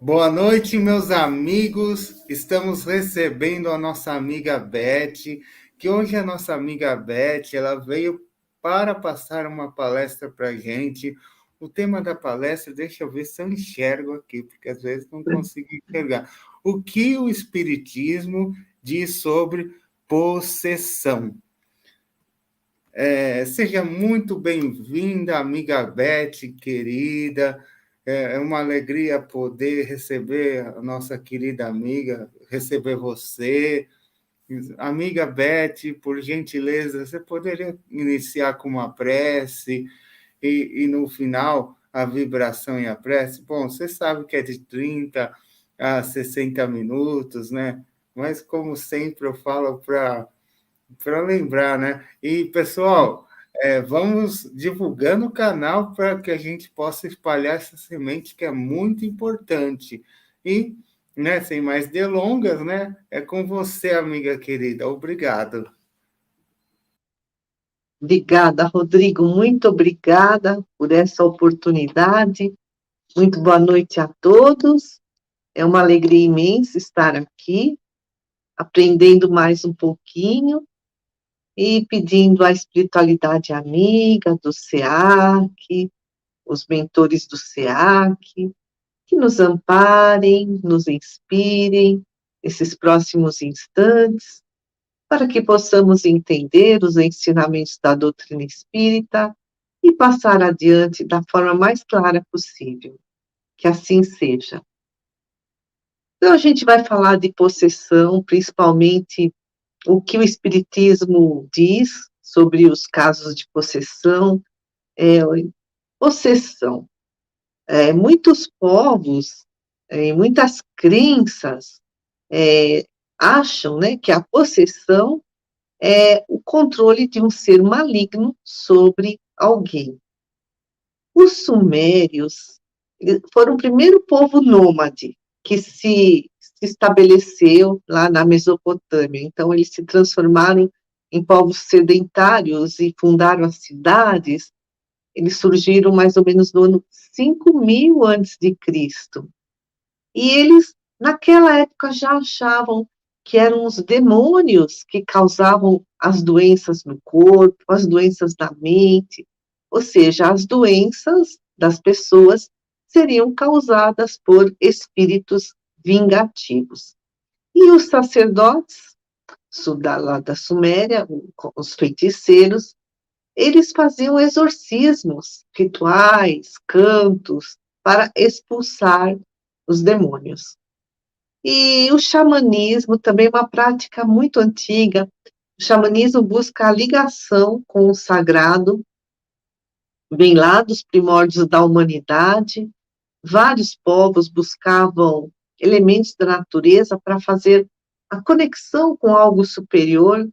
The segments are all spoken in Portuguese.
Boa noite, meus amigos. Estamos recebendo a nossa amiga Beth, que hoje a nossa amiga Beth, ela veio para passar uma palestra para a gente. O tema da palestra, deixa eu ver se eu enxergo aqui, porque às vezes não consigo enxergar. O que o Espiritismo diz sobre possessão? Seja muito bem-vinda, amiga Beth, querida. É uma alegria poder receber a nossa querida amiga, receber você. Amiga Beth, por gentileza, você poderia iniciar com uma prece e no final a vibração e a prece? Bom, você sabe que é de 30 a 60 minutos, né? Mas, como sempre, eu falo para lembrar, né? E, pessoal, vamos divulgando o canal para que a gente possa espalhar essa semente que é muito importante. E, né, sem mais delongas, né? É com você, amiga querida. Obrigado. Obrigada, Rodrigo. Muito obrigada por essa oportunidade. Muito boa noite a todos. É uma alegria imensa estar aqui, aprendendo mais um pouquinho e pedindo a espiritualidade amiga do SEAC, os mentores do SEAC, que nos amparem, nos inspirem nesses próximos instantes, para que possamos entender os ensinamentos da doutrina espírita e passar adiante da forma mais clara possível. Que assim seja. Então, a gente vai falar de possessão, principalmente o que o Espiritismo diz sobre os casos de possessão. É, possessão. Muitos povos, muitas crenças acham, né, que a possessão é o controle de um ser maligno sobre alguém. Os sumérios foram o primeiro povo nômade que se estabeleceu lá na Mesopotâmia. Então, eles se transformaram em povos sedentários e fundaram as cidades. Eles surgiram mais ou menos no ano 5.000 antes de Cristo. E eles, naquela época, já achavam que eram os demônios que causavam as doenças no corpo, as doenças da mente, ou seja, as doenças das pessoas seriam causadas por espíritos vingativos. E os sacerdotes, lá da Suméria, os feiticeiros, eles faziam exorcismos, rituais, cantos, para expulsar os demônios. E o xamanismo também é uma prática muito antiga. O xamanismo busca a ligação com o sagrado, vem lá dos primórdios da humanidade. Vários povos buscavam elementos da natureza para fazer a conexão com algo superior.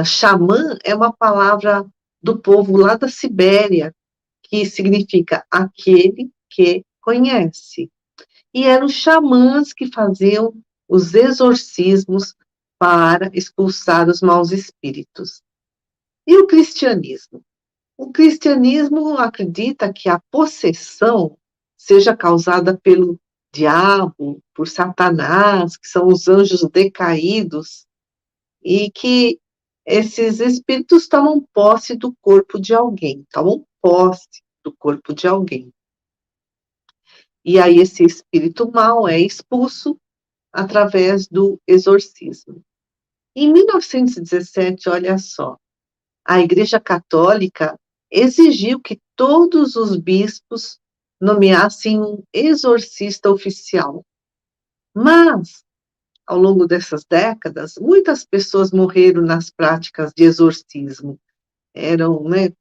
Xamã é uma palavra do povo lá da Sibéria, que significa aquele que conhece. E eram xamãs que faziam os exorcismos para expulsar os maus espíritos. E o cristianismo? O cristianismo acredita que a possessão seja causada pelo diabo, por Satanás, que são os anjos decaídos, e que esses espíritos tomam posse do corpo de alguém, tomam posse do corpo de alguém. E aí esse espírito mau é expulso através do exorcismo. Em 1917, olha só, a Igreja Católica exigiu que todos os bispos nomeassem um exorcista oficial. Mas, ao longo dessas décadas, muitas pessoas morreram nas práticas de exorcismo. Eram, né,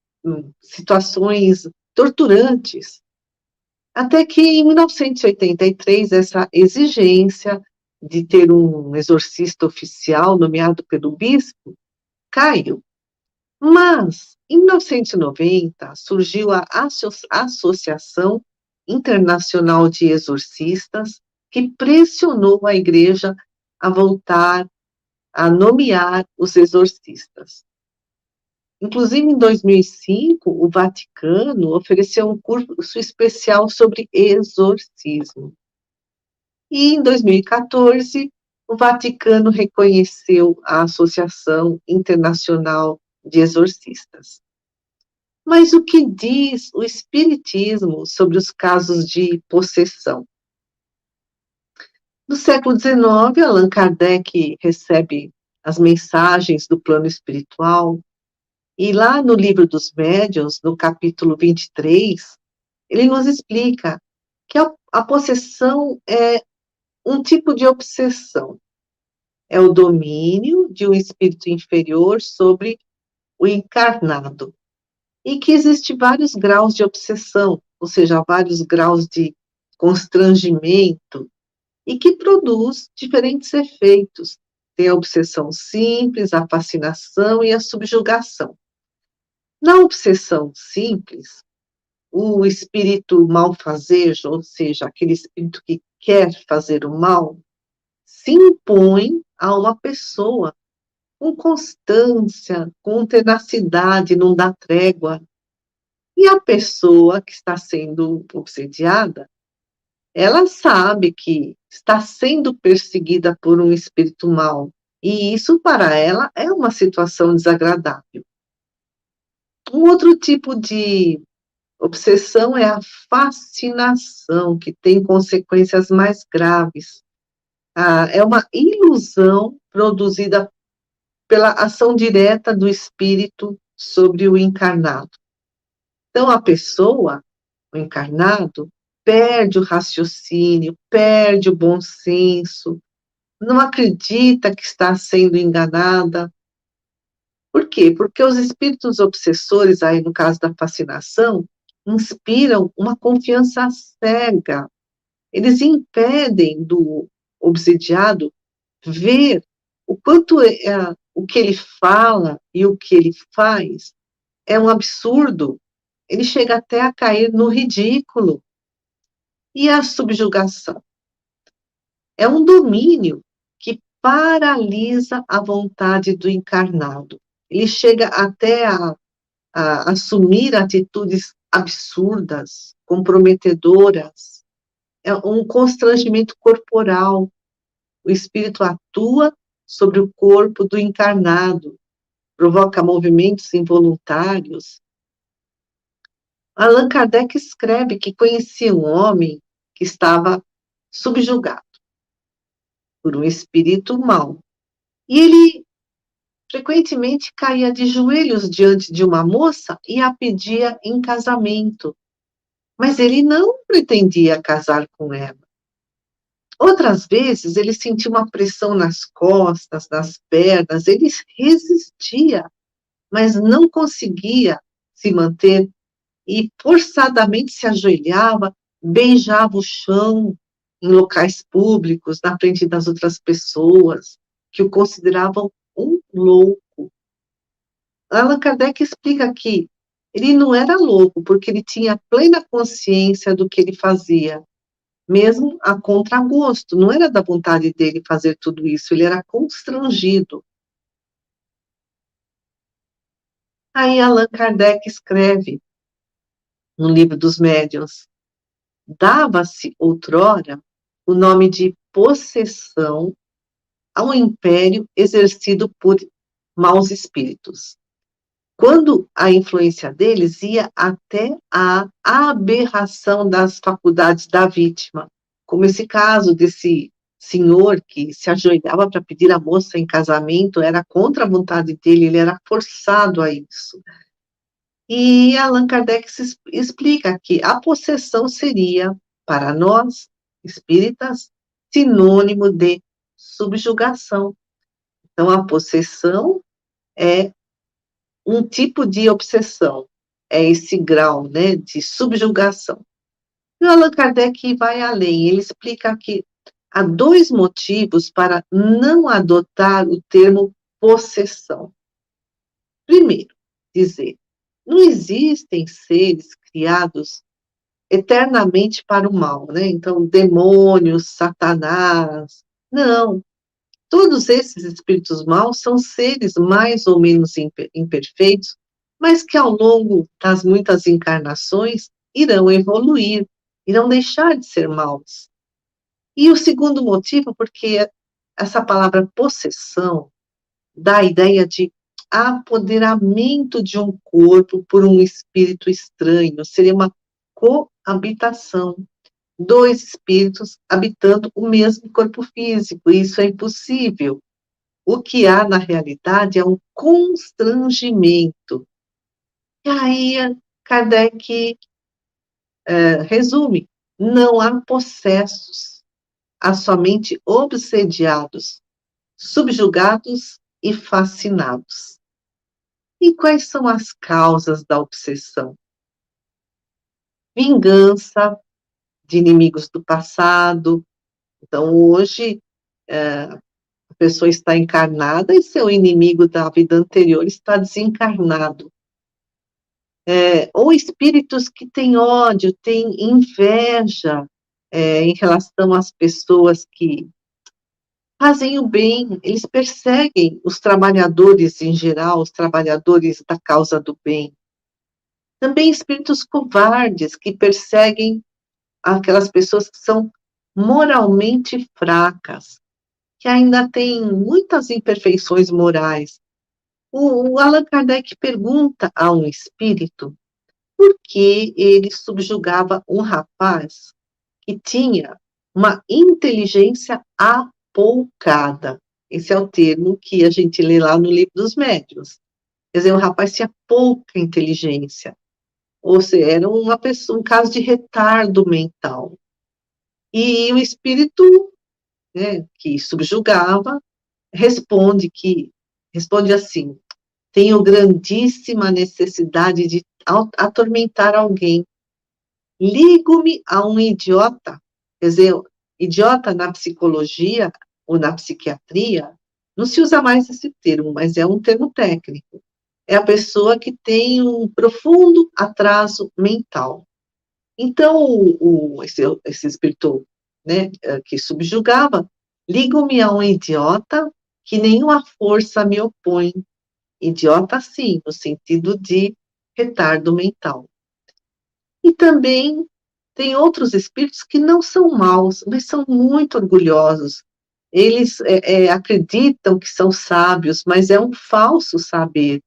situações torturantes. Até que, em 1983, essa exigência de ter um exorcista oficial nomeado pelo bispo caiu. Mas, em 1990, surgiu a Associação Internacional de Exorcistas, que pressionou a Igreja a voltar a nomear os exorcistas. Inclusive, em 2005, o Vaticano ofereceu um curso especial sobre exorcismo. E em 2014, o Vaticano reconheceu a Associação Internacional de Exorcistas. Mas o que diz o Espiritismo sobre os casos de possessão? No século XIX, Allan Kardec recebe as mensagens do plano espiritual, e lá no Livro dos Médiuns, no capítulo 23, ele nos explica que a possessão é um tipo de obsessão, é o domínio de um espírito inferior sobre o encarnado, e que existe vários graus de obsessão, ou seja, vários graus de constrangimento, e que produz diferentes efeitos. Tem a obsessão simples, a fascinação e a subjugação. Na obsessão simples, o espírito malfazejo, ou seja, aquele espírito que quer fazer o mal, se impõe a uma pessoa com constância, com tenacidade, não dá trégua. E a pessoa que está sendo obsediada, ela sabe que está sendo perseguida por um espírito mau, e isso para ela é uma situação desagradável. Um outro tipo de obsessão é a fascinação, que tem consequências mais graves. É uma ilusão produzida pela ação direta do espírito sobre o encarnado. Então, a pessoa, o encarnado, perde o raciocínio, perde o bom senso, não acredita que está sendo enganada. Por quê? Porque os espíritos obsessores, aí no caso da fascinação, inspiram uma confiança cega. Eles impedem do obsediado ver o quanto o que ele fala e o que ele faz é um absurdo. Ele chega até a cair no ridículo. E a subjugação? É um domínio que paralisa a vontade do encarnado. Ele chega até a assumir atitudes absurdas, comprometedoras. É um constrangimento corporal. O espírito atua sobre o corpo do encarnado, provoca movimentos involuntários. Allan Kardec escreve que conhecia um homem que estava subjugado por um espírito mau. E ele frequentemente caía de joelhos diante de uma moça e a pedia em casamento, mas ele não pretendia casar com ela. Outras vezes ele sentia uma pressão nas costas, nas pernas, ele resistia, mas não conseguia se manter e forçadamente se ajoelhava, beijava o chão em locais públicos, na frente das outras pessoas, que o consideravam um louco. Allan Kardec explica que ele não era louco, porque ele tinha plena consciência do que ele fazia, mesmo a contragosto, não era da vontade dele fazer tudo isso, ele era constrangido. Aí Allan Kardec escreve no Livro dos Médiuns: dava-se outrora o nome de possessão ao império exercido por maus espíritos, quando a influência deles ia até a aberração das faculdades da vítima, como esse caso desse senhor que se ajoelhava para pedir a moça em casamento, era contra a vontade dele, ele era forçado a isso. E Allan Kardec explica que a possessão seria, para nós, espíritas, sinônimo de subjugação. Então, a possessão é um tipo de obsessão, é esse grau, né, de subjugação. E o Allan Kardec vai além, ele explica que há dois motivos para não adotar o termo possessão. Primeiro, dizer, não existem seres criados eternamente para o mal, né? Então, demônios, Satanás, não. Todos esses espíritos maus são seres mais ou menos imperfeitos, mas que ao longo das muitas encarnações irão evoluir, irão deixar de ser maus. E o segundo motivo, porque essa palavra possessão dá a ideia de apoderamento de um corpo por um espírito estranho, seria uma coabitação, dois espíritos habitando o mesmo corpo físico, isso é impossível. O que há na realidade é um constrangimento. E aí Kardec resume, não há possessos, há somente obsediados, subjugados e fascinados. E quais são as causas da obsessão? Vingança de inimigos do passado. Então, hoje, a pessoa está encarnada e seu inimigo da vida anterior está desencarnado. Ou espíritos que têm ódio, têm inveja em relação às pessoas que fazem o bem, eles perseguem os trabalhadores em geral, os trabalhadores da causa do bem. Também espíritos covardes que perseguem aquelas pessoas que são moralmente fracas, que ainda têm muitas imperfeições morais. O Allan Kardec pergunta a um espírito por que ele subjugava um rapaz que tinha uma inteligência apoucada. Esse é o termo que a gente lê lá no Livro dos Médiuns. Quer dizer, o rapaz tinha pouca inteligência, ou seja, era uma pessoa, um caso de retardo mental. E o espírito, né, que subjugava, responde assim: tenho grandíssima necessidade de atormentar alguém. Ligo-me a um idiota. Quer dizer, idiota na psicologia ou na psiquiatria, não se usa mais esse termo, mas é um termo técnico. É a pessoa que tem um profundo atraso mental. Então, esse espírito, né, que subjugava, ligo-me a um idiota que nenhuma força me opõe. Idiota, sim, no sentido de retardo mental. E também tem outros espíritos que não são maus, mas são muito orgulhosos. Eles acreditam que são sábios, mas é um falso saber.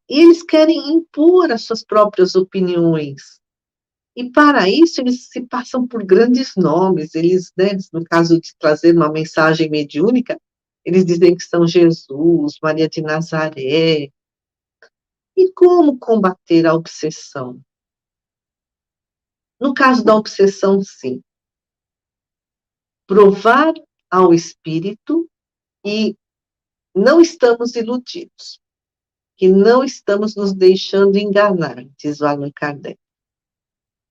E eles querem impor as suas próprias opiniões. E para isso eles se passam por grandes nomes. Eles, né, no caso de trazer uma mensagem mediúnica, eles dizem que são Jesus, Maria de Nazaré. E como combater a obsessão? No caso da obsessão, sim. Provar ao espírito que não estamos iludidos, que não estamos nos deixando enganar, diz o Allan Kardec.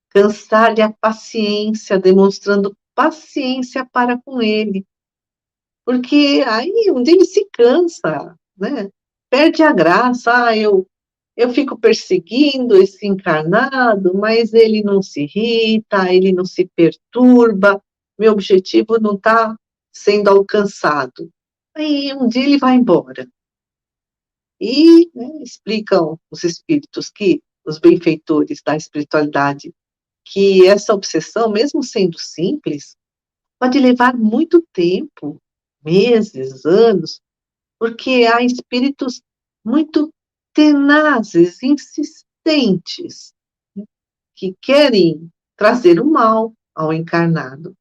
Cansar-lhe a paciência, demonstrando paciência para com ele. Porque aí um dia ele se cansa, né? Perde a graça. Eu fico perseguindo esse encarnado, mas ele não se irrita, ele não se perturba, meu objetivo não está sendo alcançado. Aí um dia ele vai embora. E, né, explicam os espíritos que, os benfeitores da espiritualidade, que essa obsessão, mesmo sendo simples, pode levar muito tempo, meses, anos, porque há espíritos muito tenazes, insistentes, que querem trazer o mal ao encarnado.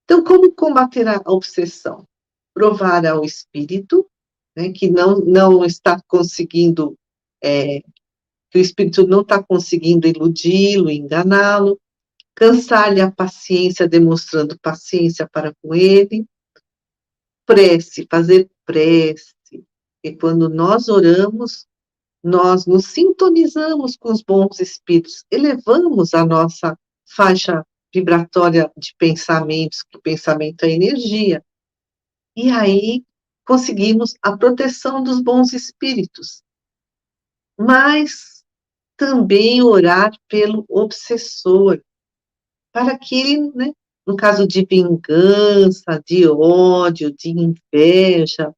Então, como combater a obsessão? Provar ao espírito, né, que não está conseguindo, que o espírito não está conseguindo iludi-lo, enganá-lo, cansar-lhe a paciência, demonstrando paciência para com ele, prece, fazer prece, e quando nós oramos, nós nos sintonizamos com os bons espíritos, elevamos a nossa faixa vibratória de pensamentos, que o pensamento é energia, e aí conseguimos a proteção dos bons espíritos. Mas também orar pelo obsessor, para que ele, né, no caso de vingança, de ódio, de inveja,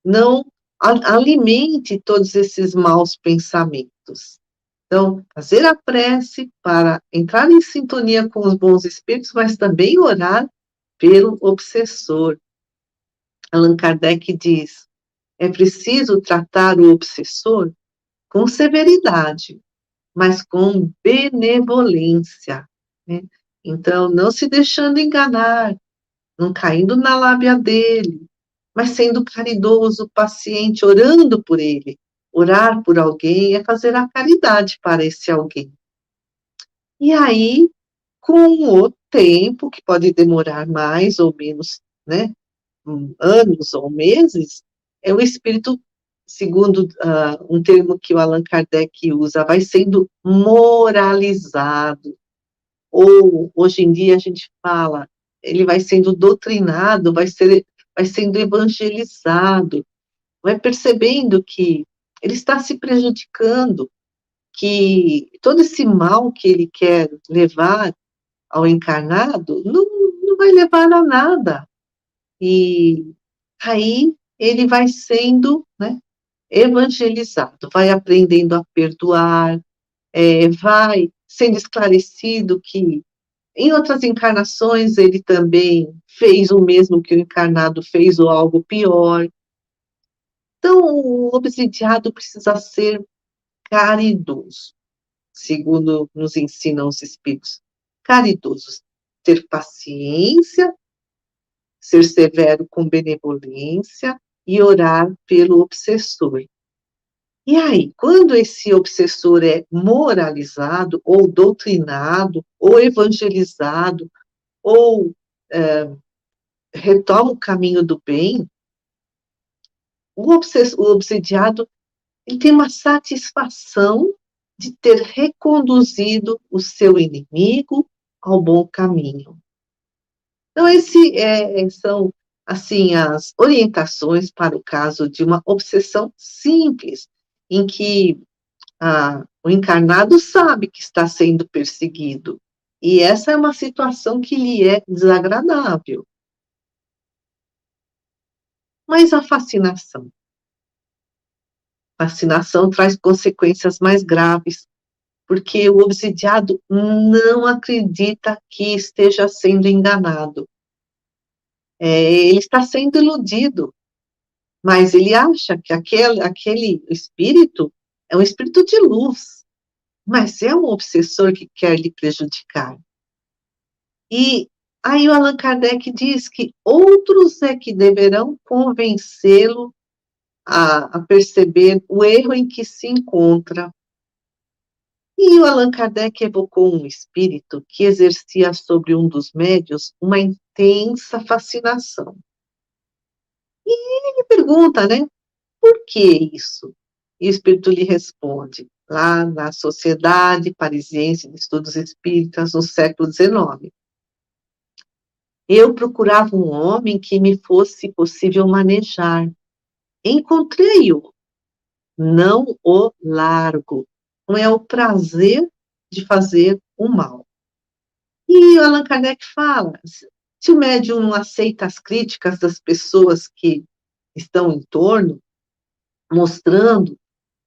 não alimente todos esses maus pensamentos. Então, fazer a prece para entrar em sintonia com os bons espíritos, mas também orar pelo obsessor. Allan Kardec diz: é preciso tratar o obsessor com severidade, mas com benevolência, né? Então, não se deixando enganar, não caindo na lábia dele, mas sendo caridoso, paciente, orando por ele. Orar por alguém é fazer a caridade para esse alguém. E aí, com o tempo, que pode demorar mais ou menos, né, anos ou meses, o espírito, segundo um termo que o Allan Kardec usa, vai sendo moralizado. Ou, hoje em dia, a gente fala, ele vai sendo doutrinado, vai sendo evangelizado, vai percebendo que ele está se prejudicando, que todo esse mal que ele quer levar ao encarnado não vai levar a nada. E aí ele vai sendo, né, evangelizado, vai aprendendo a perdoar, vai sendo esclarecido que em outras encarnações ele também fez o mesmo que o encarnado fez ou algo pior. Então, o obsidiado precisa ser caridoso, segundo nos ensinam os espíritos. Caridosos, ter paciência, ser severo com benevolência e orar pelo obsessor. E aí, quando esse obsessor é moralizado, ou doutrinado, ou evangelizado, ou retoma o caminho do bem, o obsidiado ele tem uma satisfação de ter reconduzido o seu inimigo ao bom caminho. Então, são, assim, as orientações para o caso de uma obsessão simples, em que o encarnado sabe que está sendo perseguido, e essa é uma situação que lhe é desagradável. Mas a fascinação? A fascinação traz consequências mais graves, porque o obsidiado não acredita que esteja sendo enganado. Ele está sendo iludido, mas ele acha que aquele espírito é um espírito de luz, mas é um obsessor que quer lhe prejudicar. E aí o Allan Kardec diz que outros é que deverão convencê-lo a perceber o erro em que se encontra. E o Allan Kardec evocou um espírito que exercia sobre um dos médios uma intensa fascinação. E ele pergunta, né, por que isso? E o espírito lhe responde, lá na Sociedade Parisiense de Estudos Espíritas, no século XIX. Eu procurava um homem que me fosse possível manejar. Encontrei-o, não o largo. Não é o prazer de fazer o mal. E o Allan Kardec fala, se o médium não aceita as críticas das pessoas que estão em torno, mostrando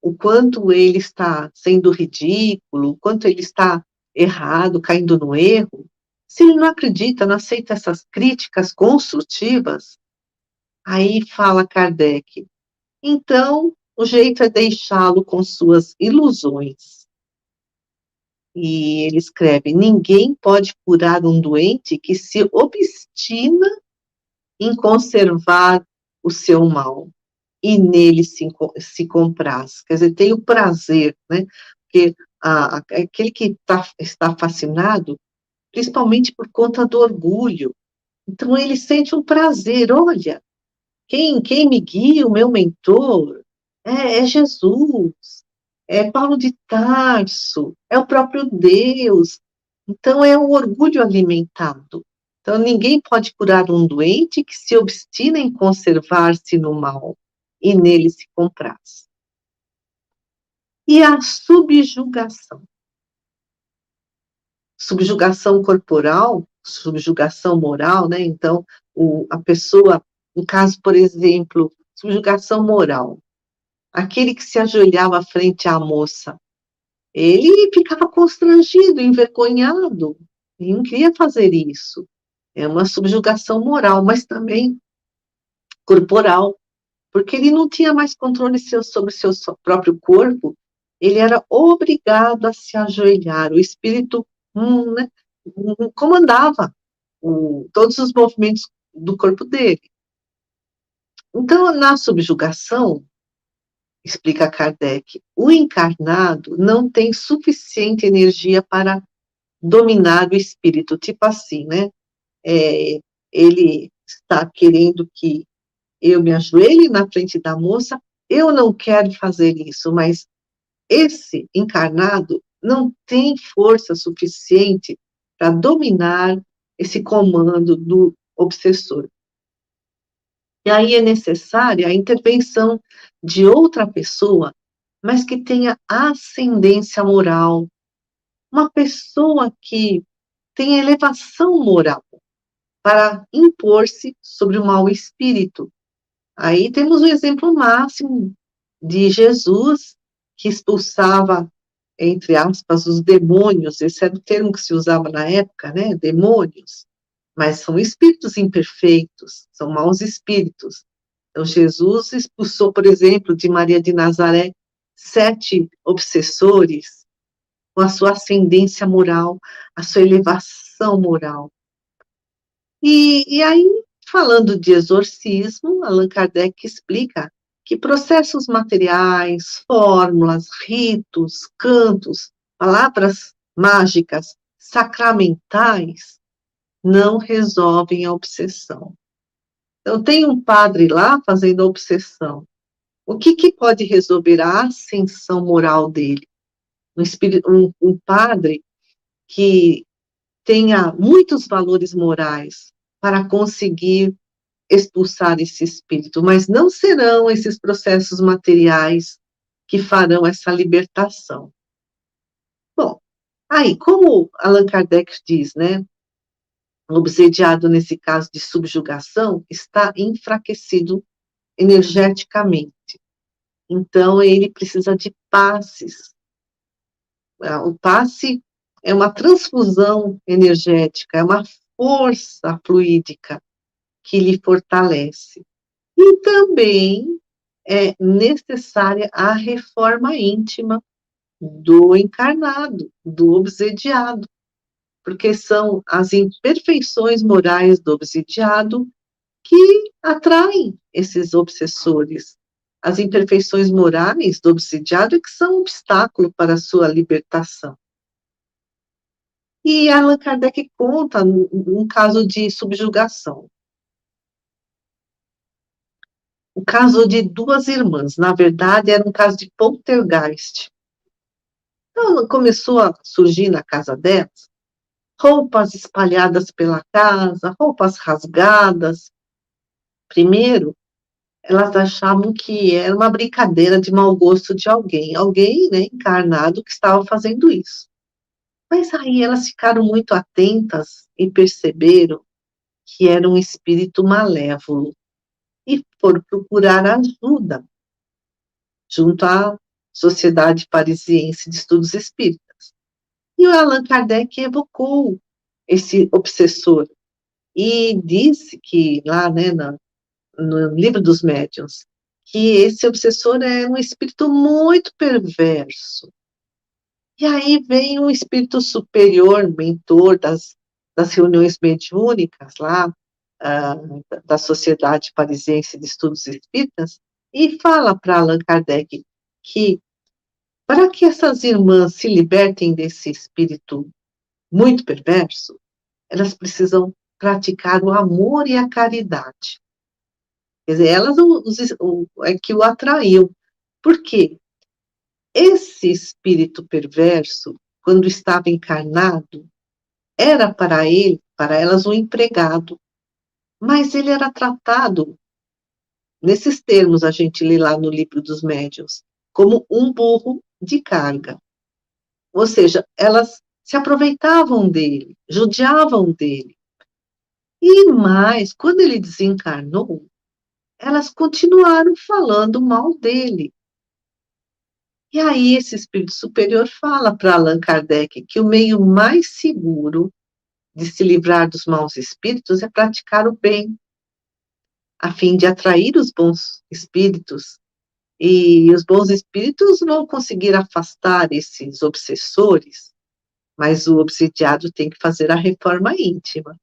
o quanto ele está sendo ridículo, o quanto ele está errado, caindo no erro, se ele não acredita, não aceita essas críticas construtivas, aí fala Kardec, então o jeito é deixá-lo com suas ilusões. E ele escreve, ninguém pode curar um doente que se obstina em conservar o seu mal e nele se compraz. Quer dizer, tem o prazer, né? Porque aquele que está fascinado, principalmente por conta do orgulho, então ele sente um prazer, olha, quem me guia, o meu mentor, é Jesus, é Paulo de Tarso, é o próprio Deus. Então, é um orgulho alimentado. Então, ninguém pode curar um doente que se obstina em conservar-se no mal e nele se compraz. E a subjugação. Subjugação corporal, subjugação moral, né? Então, a pessoa, no caso, por exemplo, subjugação moral. Aquele que se ajoelhava frente à moça, ele ficava constrangido, envergonhado, ele não queria fazer isso. É uma subjugação moral, mas também corporal, porque ele não tinha mais controle sobre seu próprio corpo, ele era obrigado a se ajoelhar. O espírito né, comandava todos os movimentos do corpo dele. Então, na subjugação, explica Kardec, o encarnado não tem suficiente energia para dominar o espírito, tipo assim, né? Ele está querendo que eu me ajoelhe na frente da moça, eu não quero fazer isso, mas esse encarnado não tem força suficiente para dominar esse comando do obsessor. E aí é necessária a intervenção de outra pessoa, mas que tenha ascendência moral, uma pessoa que tenha elevação moral para impor-se sobre o mau espírito. Aí temos o exemplo máximo de Jesus, que expulsava, entre aspas, os demônios, esse era o termo que se usava na época, né, demônios, mas são espíritos imperfeitos, são maus espíritos. Então, Jesus expulsou, por exemplo, de Maria de Nazaré, 7 obsessores, com a sua ascendência moral, a sua elevação moral. E aí, falando de exorcismo, Allan Kardec explica que processos materiais, fórmulas, ritos, cantos, palavras mágicas, sacramentais, não resolvem a obsessão. Então, tem um padre lá fazendo a obsessão. O que pode resolver a ascensão moral dele? Um padre que tenha muitos valores morais para conseguir expulsar esse espírito, mas não serão esses processos materiais que farão essa libertação. Bom, aí, como Allan Kardec diz, né, o obsediado, nesse caso de subjugação, está enfraquecido energeticamente. Então, ele precisa de passes. O passe é uma transfusão energética, é uma força fluídica que lhe fortalece. E também é necessária a reforma íntima do encarnado, do obsediado, porque são as imperfeições morais do obsediado que atraem esses obsessores. As imperfeições morais do obsediado é que são um obstáculo para a sua libertação. E Allan Kardec conta um caso de subjugação. O caso de 2 irmãs, na verdade, era um caso de poltergeist. Então, começou a surgir na casa delas roupas espalhadas pela casa, roupas rasgadas. Primeiro, elas achavam que era uma brincadeira de mau gosto de alguém, né, encarnado que estava fazendo isso. Mas aí elas ficaram muito atentas e perceberam que era um espírito malévolo e foram procurar ajuda junto à Sociedade Parisiense de Estudos Espíritas. E o Allan Kardec evocou esse obsessor e disse que, lá, né, no Livro dos Médiuns, que esse obsessor é um espírito muito perverso. E aí vem um espírito superior, mentor das reuniões mediúnicas lá, da Sociedade Parisiense de Estudos Espíritas, e fala para Allan Kardec que, para que essas irmãs se libertem desse espírito muito perverso, elas precisam praticar o amor e a caridade. Quer dizer, elas é que o atraiu. Por quê? Esse espírito perverso, quando estava encarnado, era para elas um empregado, mas ele era tratado, nesses termos a gente lê lá no Livro dos Médiuns, como um burro de carga. Ou seja, elas se aproveitavam dele, judiavam dele. E mais, quando ele desencarnou, elas continuaram falando mal dele. E aí esse espírito superior fala para Allan Kardec que o meio mais seguro de se livrar dos maus espíritos é praticar o bem, a fim de atrair os bons espíritos. E os bons espíritos vão conseguir afastar esses obsessores, mas o obsidiado tem que fazer a reforma íntima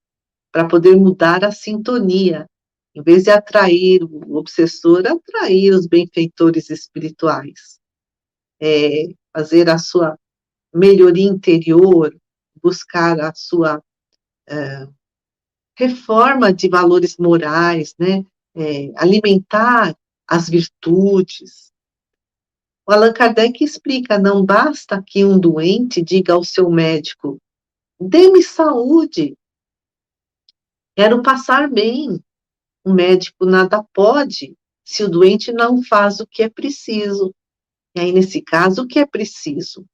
para poder mudar a sintonia. Em vez de atrair o obsessor, atrair os benfeitores espirituais. Fazer a sua melhoria interior, buscar a sua reforma de valores morais, né? Alimentar as virtudes. O Allan Kardec explica, não basta que um doente diga ao seu médico, dê-me saúde, quero passar bem. O médico nada pode se o doente não faz o que é preciso. E aí, nesse caso, o que é preciso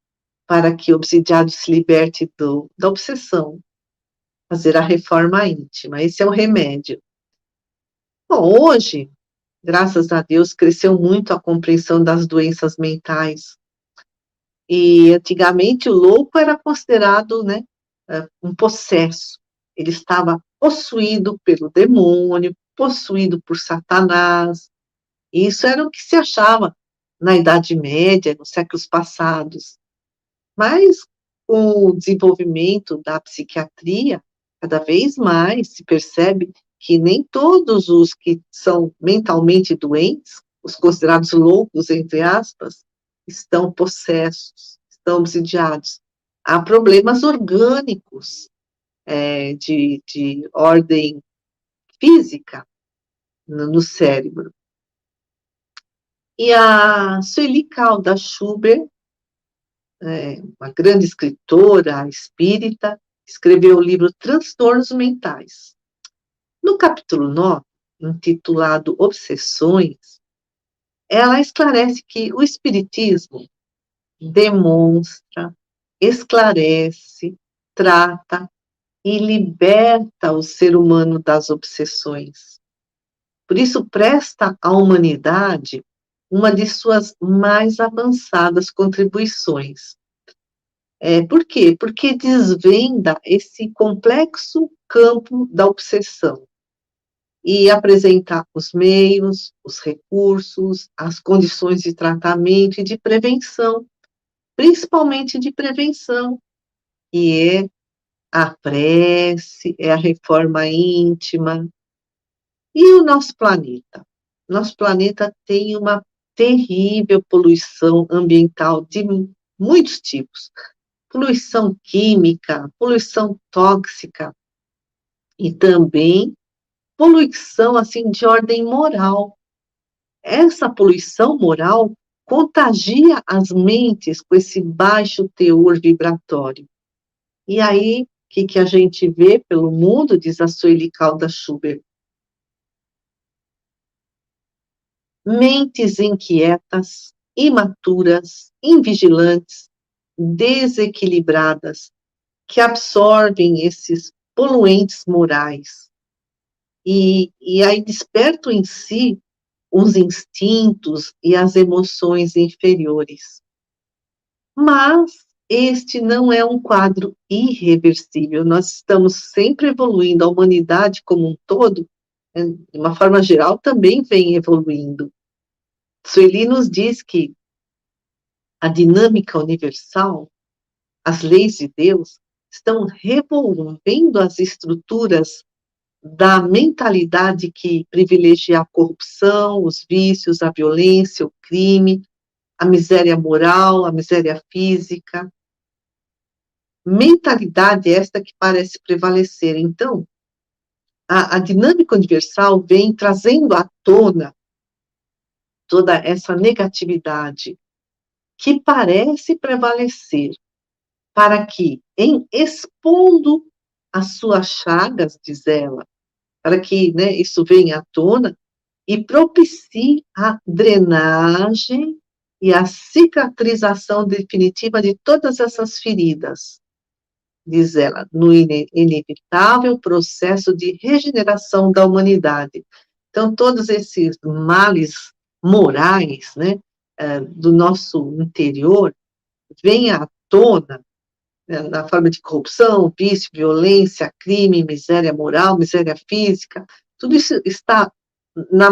para que o obsidiado se liberte da obsessão? Fazer a reforma íntima, esse é o remédio. Bom, hoje, graças a Deus, cresceu muito a compreensão das doenças mentais. E antigamente o louco era considerado, né, um possesso. Ele estava possuído pelo demônio, possuído por Satanás. Isso era o que se achava na Idade Média, nos séculos passados. Mas com o desenvolvimento da psiquiatria, cada vez mais se percebe que nem todos os que são mentalmente doentes, os considerados loucos, entre aspas, estão possessos, estão obsidiados. Há problemas orgânicos, de ordem física no cérebro. E a Sueli Calda Schubert, uma grande escritora espírita, escreveu o livro Transtornos Mentais. No capítulo 9, intitulado Obsessões, ela esclarece que o espiritismo demonstra, esclarece, trata e liberta o ser humano das obsessões. Por isso, presta à humanidade uma de suas mais avançadas contribuições. Por quê? Porque desvenda esse complexo campo da obsessão e apresenta os meios, os recursos, as condições de tratamento e de prevenção, principalmente de prevenção, que é a prece, é a reforma íntima. E o nosso planeta? Nosso planeta tem uma terrível poluição ambiental de muitos tipos. Poluição química, poluição tóxica e também poluição assim de ordem moral. Essa poluição moral contagia as mentes com esse baixo teor vibratório. E aí, o que a gente vê pelo mundo, diz a Sueli Calda Schubert? Mentes inquietas, imaturas, invigilantes, desequilibradas, que absorvem esses poluentes morais. E aí despertam em si os instintos e as emoções inferiores. Mas este não é um quadro irreversível. Nós estamos sempre evoluindo, a humanidade como um todo, de uma forma geral, também vem evoluindo. Sueli nos diz que a dinâmica universal, as leis de Deus, estão revolvendo as estruturas da mentalidade que privilegia a corrupção, os vícios, a violência, o crime, a miséria moral, a miséria física. Mentalidade esta que parece prevalecer. Então, a dinâmica universal vem trazendo à tona toda essa negatividade que parece prevalecer, para que, em expondo as suas chagas, diz ela, para que, né, isso venha à tona e propicie a drenagem e a cicatrização definitiva de todas essas feridas, diz ela, no inevitável processo de regeneração da humanidade. Então, todos esses males morais, né, do nosso interior, vêm à tona né, na forma de corrupção, vício, violência, crime, miséria moral, miséria física, tudo isso está na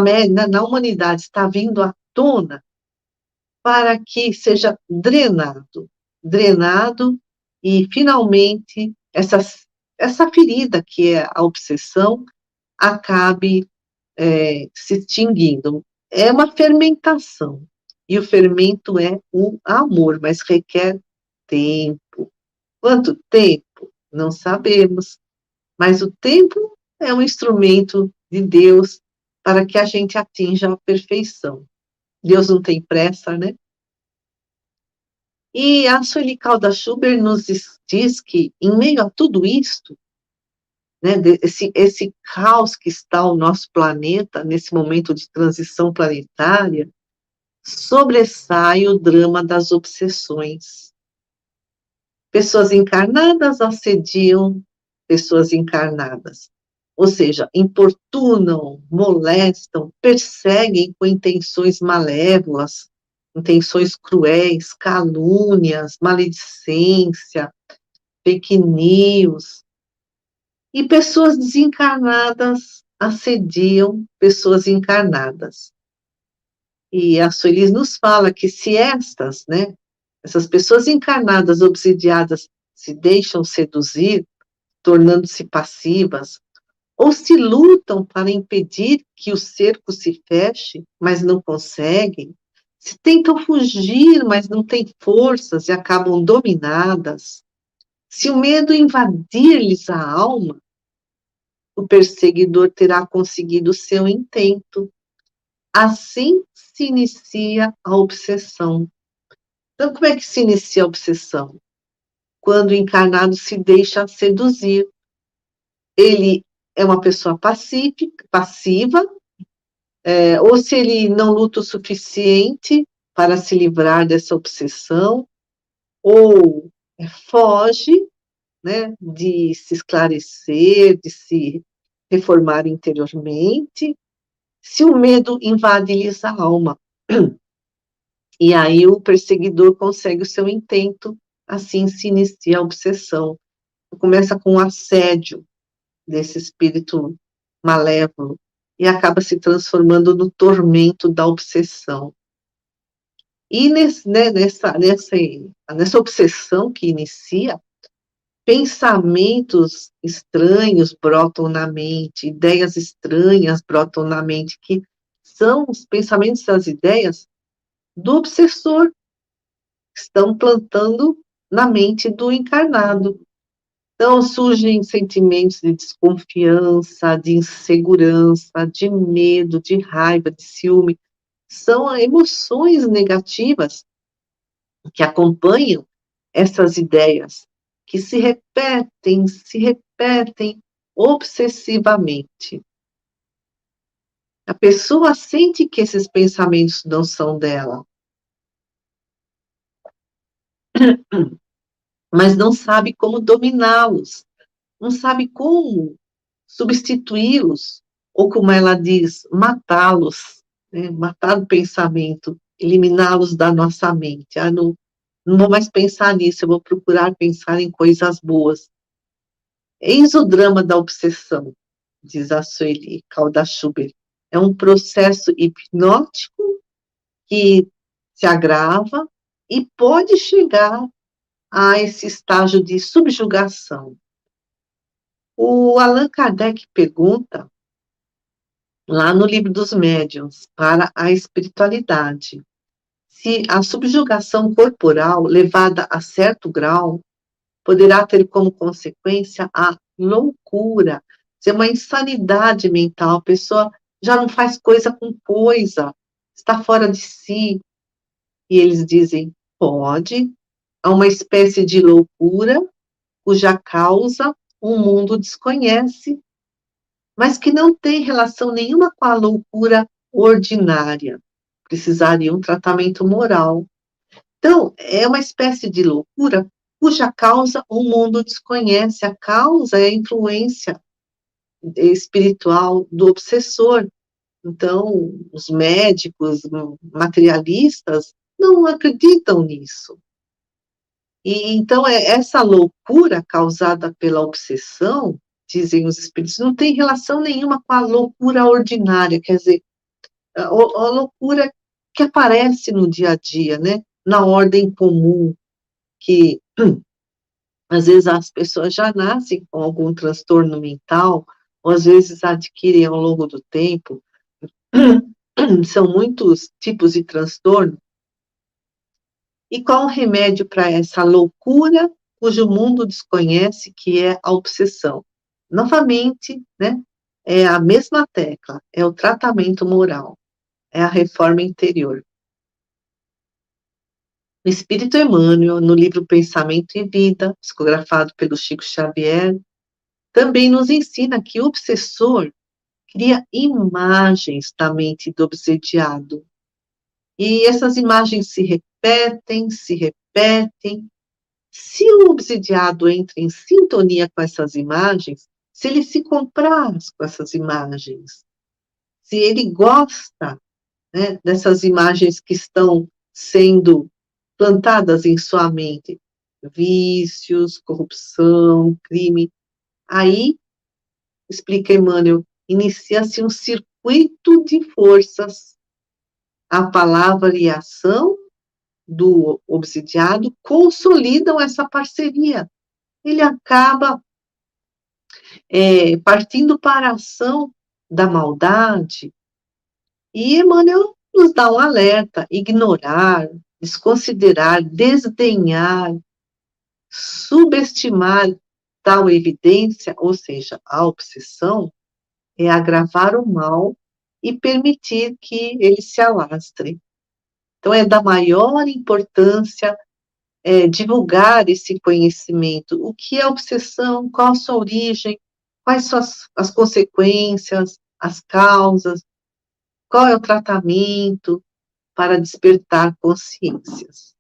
humanidade, está vindo à tona para que seja drenado e finalmente essa ferida que é a obsessão acabe se extinguindo. É uma fermentação. E o fermento é o amor, mas requer tempo. Quanto tempo? Não sabemos. Mas o tempo é um instrumento de Deus para que a gente atinja a perfeição. Deus não tem pressa, né? E a Sueli Calda Schubert nos diz que, em meio a tudo isto, né, esse caos que está o nosso planeta, nesse momento de transição planetária, sobressai o drama das obsessões. Pessoas encarnadas assediam pessoas encarnadas, ou seja, importunam, molestam, perseguem com intenções malévolas, intenções cruéis, calúnias, maledicência, fake news. E pessoas desencarnadas assediam pessoas encarnadas. E a Sueli nos fala que se né, essas pessoas encarnadas, obsidiadas, se deixam seduzir, tornando-se passivas, ou se lutam para impedir que o cerco se feche, mas não conseguem, se tentam fugir, mas não têm forças e acabam dominadas, se o medo invadir-lhes a alma, o perseguidor terá conseguido seu intento. Assim se inicia a obsessão. Então, como é que se inicia a obsessão? Quando o encarnado se deixa seduzir. Ele é uma pessoa passiva, ou se ele não luta o suficiente para se livrar dessa obsessão, ou foge, né, de se esclarecer, de se reformar interiormente, se o medo invade-lhes a alma. E aí o perseguidor consegue o seu intento, assim se inicia a obsessão. Começa com o assédio desse espírito malévolo e acaba se transformando no tormento da obsessão. E nessa obsessão que inicia, pensamentos estranhos brotam na mente, ideias estranhas brotam na mente, que são os pensamentos e as ideias do obsessor, que estão plantando na mente do encarnado. Então, surgem sentimentos de desconfiança, de insegurança, de medo, de raiva, de ciúme. São emoções negativas que acompanham essas ideias, que se repetem obsessivamente. A pessoa sente que esses pensamentos não são dela, mas não sabe como dominá-los, não sabe como substituí-los, ou como ela diz, matá-los, né? Matar o pensamento, eliminá-los da nossa mente. Não vou mais pensar nisso, eu vou procurar pensar em coisas boas. Eis o drama da obsessão, diz a Sueli Calda Schubert. É um processo hipnótico que se agrava e pode chegar a esse estágio de subjugação. O Allan Kardec pergunta, lá no Livro dos Médiuns, para a espiritualidade, se a subjugação corporal, levada a certo grau, poderá ter como consequência a loucura, ser uma insanidade mental, a pessoa já não faz coisa com coisa, está fora de si. E eles dizem, pode, há uma espécie de loucura cuja causa o mundo desconhece, mas que não tem relação nenhuma com a loucura ordinária. Precisaria um tratamento moral. Então, é uma espécie de loucura cuja causa o mundo desconhece. A causa é a influência espiritual do obsessor. Então, os médicos, materialistas, não acreditam nisso. E então essa loucura causada pela obsessão, dizem os espíritos, não tem relação nenhuma com a loucura ordinária, quer dizer, a loucura que aparece no dia a dia, né? Na ordem comum, que às vezes as pessoas já nascem com algum transtorno mental, ou às vezes adquirem ao longo do tempo. São muitos tipos de transtorno. E qual o remédio para essa loucura cujo mundo desconhece, que é a obsessão? Novamente, né? É a mesma tecla, é o tratamento moral, é a reforma interior. O Espírito Emmanuel, no livro Pensamento e Vida, psicografado pelo Chico Xavier, também nos ensina que o obsessor cria imagens da mente do obsediado. E essas imagens se repetem, se repetem. Se o obsidiado entra em sintonia com essas imagens, se ele se compraz com essas imagens, se ele gosta, né, dessas imagens que estão sendo plantadas em sua mente, vícios, corrupção, crime, aí, explica Emmanuel, inicia-se um circuito de forças. A palavra e a ação do obsidiado consolidam essa parceria. Ele acaba partindo para a ação da maldade. E Emmanuel nos dá um alerta: ignorar, desconsiderar, desdenhar, subestimar tal evidência, ou seja, a obsessão, é agravar o mal e permitir que ele se alastre. Então, é da maior importância divulgar esse conhecimento. O que é obsessão? Qual a sua origem? Quais são as consequências, as causas? Qual é o tratamento para despertar consciências?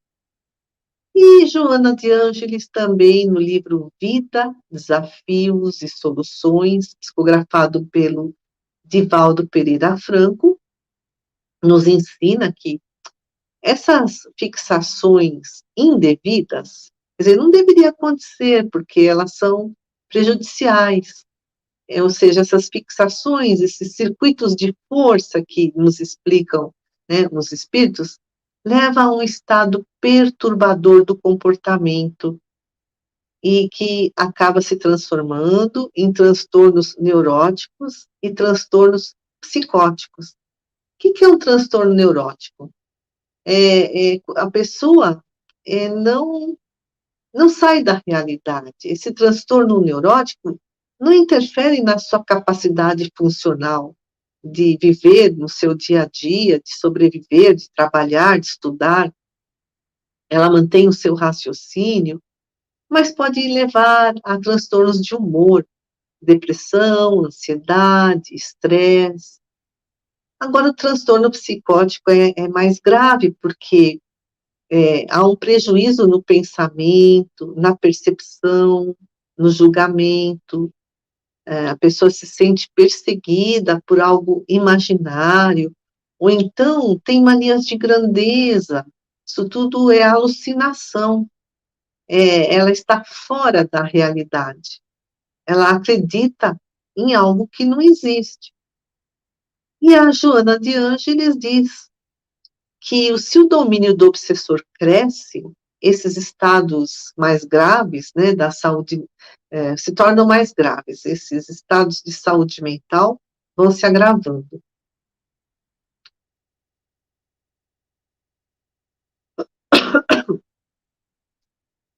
E Joana de Ângeles também, no livro Vida, Desafios e Soluções, psicografado pelo Divaldo Pereira Franco, nos ensina que essas fixações indevidas, quer dizer, não deveria acontecer, porque elas são prejudiciais. Ou seja, essas fixações, esses circuitos de força que nos explicam, né, os espíritos, leva a um estado perturbador do comportamento e que acaba se transformando em transtornos neuróticos e transtornos psicóticos. O que é um transtorno neurótico? A pessoa não sai da realidade. Esse transtorno neurótico não interfere na sua capacidade funcional de viver no seu dia a dia, de sobreviver, de trabalhar, de estudar. Ela mantém o seu raciocínio, mas pode levar a transtornos de humor, depressão, ansiedade, estresse. Agora, o transtorno psicótico é mais grave, porque há um prejuízo no pensamento, na percepção, no julgamento. A pessoa se sente perseguida por algo imaginário, ou então tem manias de grandeza. Isso tudo é alucinação. Ela está fora da realidade. Ela acredita em algo que não existe. E a Joana de Ângeles diz que se o domínio do obsessor cresce, esses estados mais graves, né, da saúde, se tornam mais graves, esses estados de saúde mental vão se agravando.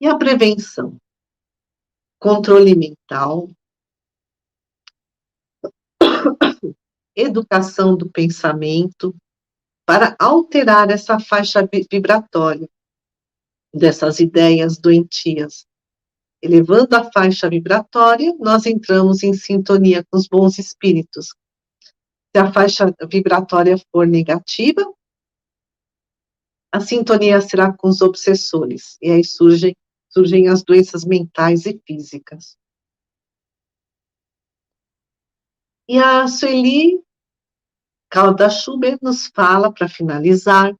E a prevenção? Controle mental, educação do pensamento, para alterar essa faixa vibratória dessas ideias doentias. Elevando a faixa vibratória, nós entramos em sintonia com os bons espíritos. Se a faixa vibratória for negativa, a sintonia será com os obsessores, e aí surgem as doenças mentais e físicas. E a Sueli Calda Schubert nos fala, para finalizar,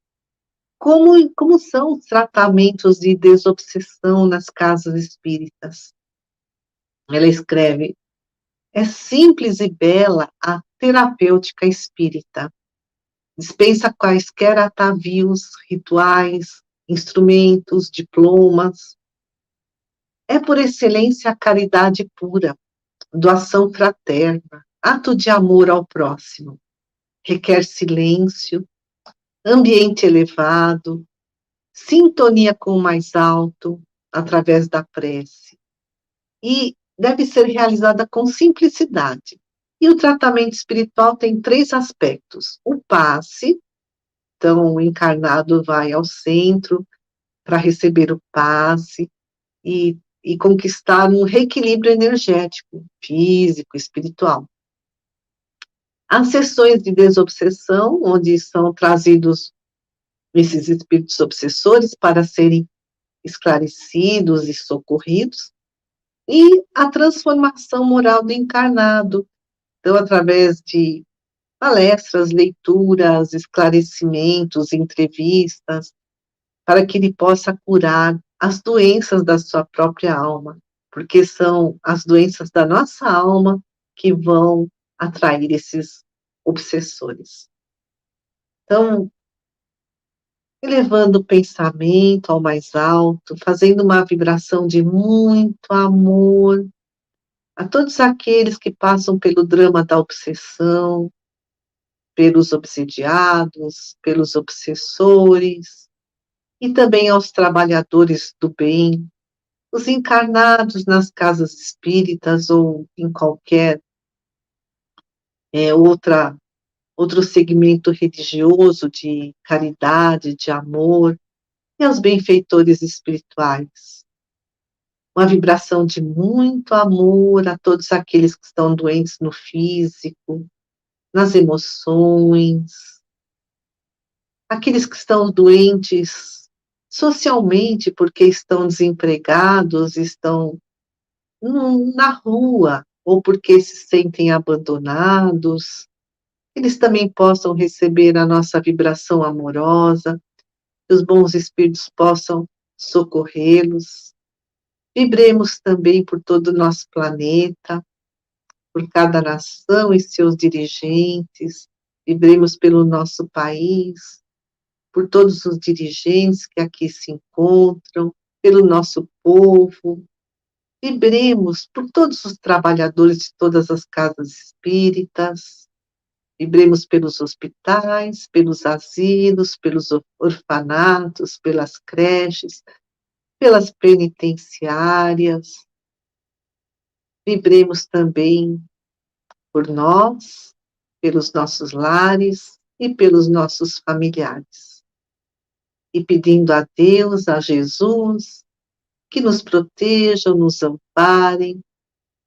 como são os tratamentos de desobsessão nas casas espíritas? Ela escreve: é simples e bela a terapêutica espírita. Dispensa quaisquer atavios, rituais, instrumentos, diplomas. É por excelência a caridade pura, doação fraterna, ato de amor ao próximo. Requer silêncio, ambiente elevado, sintonia com o mais alto, através da prece. E deve ser realizada com simplicidade. E o tratamento espiritual tem 3 aspectos. O passe, então o encarnado vai ao centro para receber o passe e conquistar um reequilíbrio energético, físico, espiritual. As sessões de desobsessão, onde são trazidos esses espíritos obsessores para serem esclarecidos e socorridos, e a transformação moral do encarnado, então, através de palestras, leituras, esclarecimentos, entrevistas, para que ele possa curar as doenças da sua própria alma, porque são as doenças da nossa alma que vão atrair esses obsessores. Então, elevando o pensamento ao mais alto, fazendo uma vibração de muito amor a todos aqueles que passam pelo drama da obsessão, pelos obsidiados, pelos obsessores, e também aos trabalhadores do bem, os encarnados nas casas espíritas ou em qualquer outro segmento religioso de caridade, de amor, e aos benfeitores espirituais. Uma vibração de muito amor a todos aqueles que estão doentes no físico, nas emoções, aqueles que estão doentes socialmente porque estão desempregados, estão na rua, ou porque se sentem abandonados, eles também possam receber a nossa vibração amorosa, que os bons espíritos possam socorrê-los. Vibremos também por todo o nosso planeta, por cada nação e seus dirigentes, vibremos pelo nosso país, por todos os dirigentes que aqui se encontram, pelo nosso povo. Vibremos por todos os trabalhadores de todas as casas espíritas, vibremos pelos hospitais, pelos asilos, pelos orfanatos, pelas creches, pelas penitenciárias. Vibremos também por nós, pelos nossos lares e pelos nossos familiares. E pedindo a Deus, a Jesus, que nos protejam, nos amparem,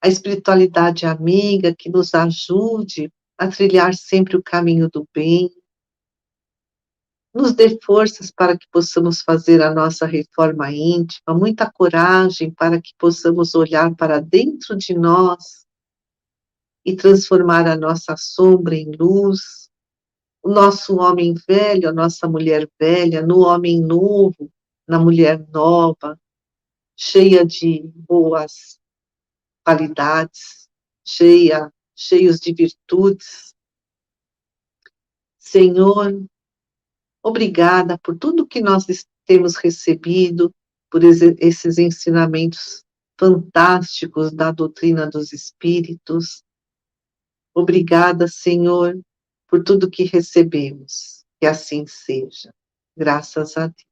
a espiritualidade amiga que nos ajude a trilhar sempre o caminho do bem, nos dê forças para que possamos fazer a nossa reforma íntima, muita coragem para que possamos olhar para dentro de nós e transformar a nossa sombra em luz, o nosso homem velho, a nossa mulher velha, no homem novo, na mulher nova, cheia de boas qualidades, cheios de virtudes. Senhor, obrigada por tudo que nós temos recebido, por esses ensinamentos fantásticos da doutrina dos espíritos. Obrigada, Senhor, por tudo que recebemos. Que assim seja. Graças a Deus.